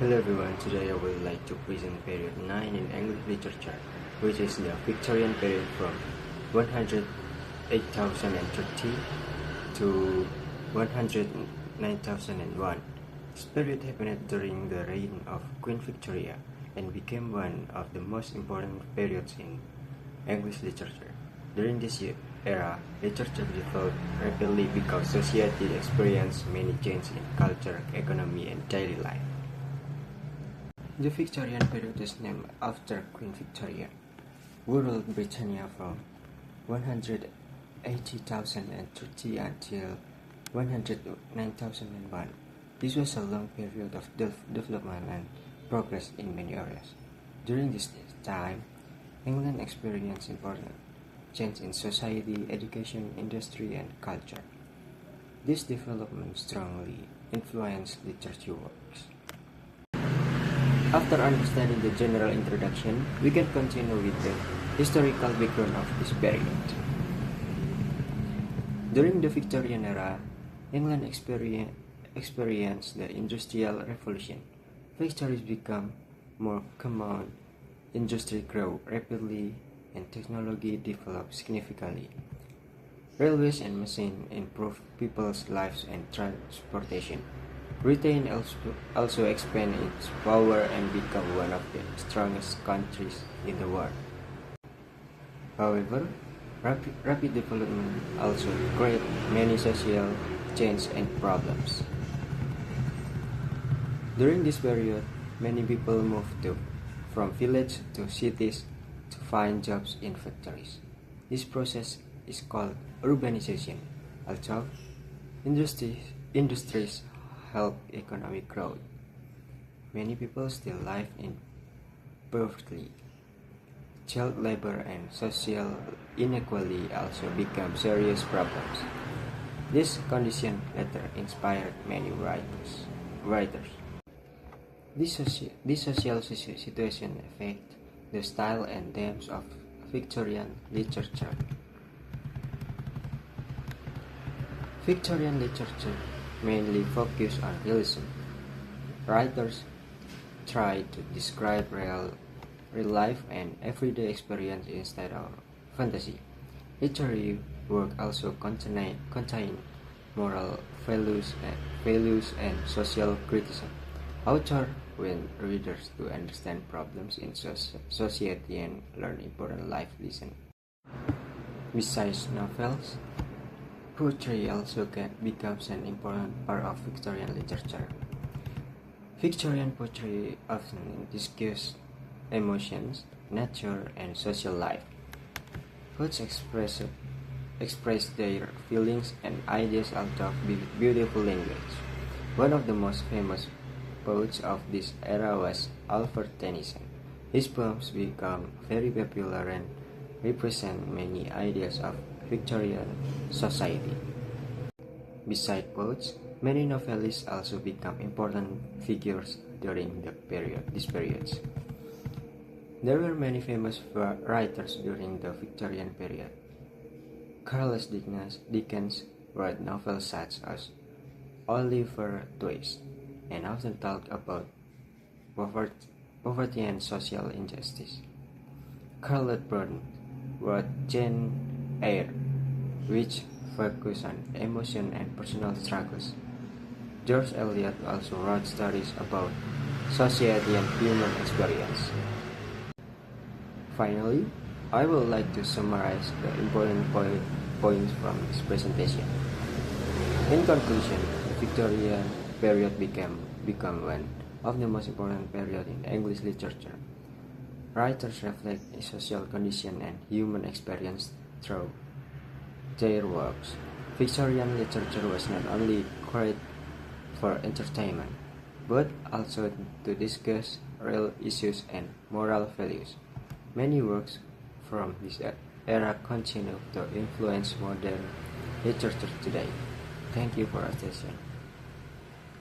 Hello everyone, today I would like to present period 9 in English literature, which is the Victorian period from 108,030 to 109,001. This period happened during the reign of Queen Victoria and became one of the most important periods in English literature. During this era, literature developed rapidly because society experienced many changes in culture, economy, and daily life. The Victorian period is named after Queen Victoria, who ruled Britannia from 180,030 until 109,001. This was a long period of development and progress in many areas. During this time, England experienced important change in society, education, industry, and culture. This development strongly influenced literature works. After understanding the general introduction, we can continue with the historical background of this period. During the Victorian era, England experienced the Industrial Revolution. Factories became more common, industry grew rapidly, and technology developed significantly. Railways and machines improved people's lives and transportation. Britain also expanded its power and became one of the strongest countries in the world. However, rapid development also created many social changes and problems. During this period, many people moved from villages to cities to find jobs in factories. This process is called urbanization. Also, industries help economic growth. Many people still live in poverty. Child labor and social inequality also become serious problems. This condition later inspired many writers. This social situation affect the style and themes of Victorian literature. Victorian literature mainly focused on realism. Writers tried to describe real life and everyday experience instead of fantasy. Literary work also contain moral values and social criticism. Authors want readers to understand problems in society and learn important life lessons. Besides novels, poetry also becomes an important part of Victorian literature. Victorian poetry often discusses emotions, nature, and social life. Poets express their feelings and ideas out of beautiful language. One of the most famous poets of this era was Alfred Tennyson. His poems became very popular and represent many ideas of Victorian society. Besides poets, many novelists also become important figures during these periods. There were many famous writers during the Victorian period. Charles Dickens wrote novels such as Oliver Twist and often talked about poverty and social injustice. Charlotte Bronte wrote Jane Eyre, which focused on emotion and personal struggles. George Eliot also wrote stories about society and human experience. Finally, I would like to summarize the important points from this presentation. In conclusion, the Victorian period became one of the most important periods in English literature. Writers reflect social condition and human experience through their works. Victorian literature was not only created for entertainment, but also to discuss real issues and moral values. Many works from this era continue to influence modern literature today. Thank you for attention.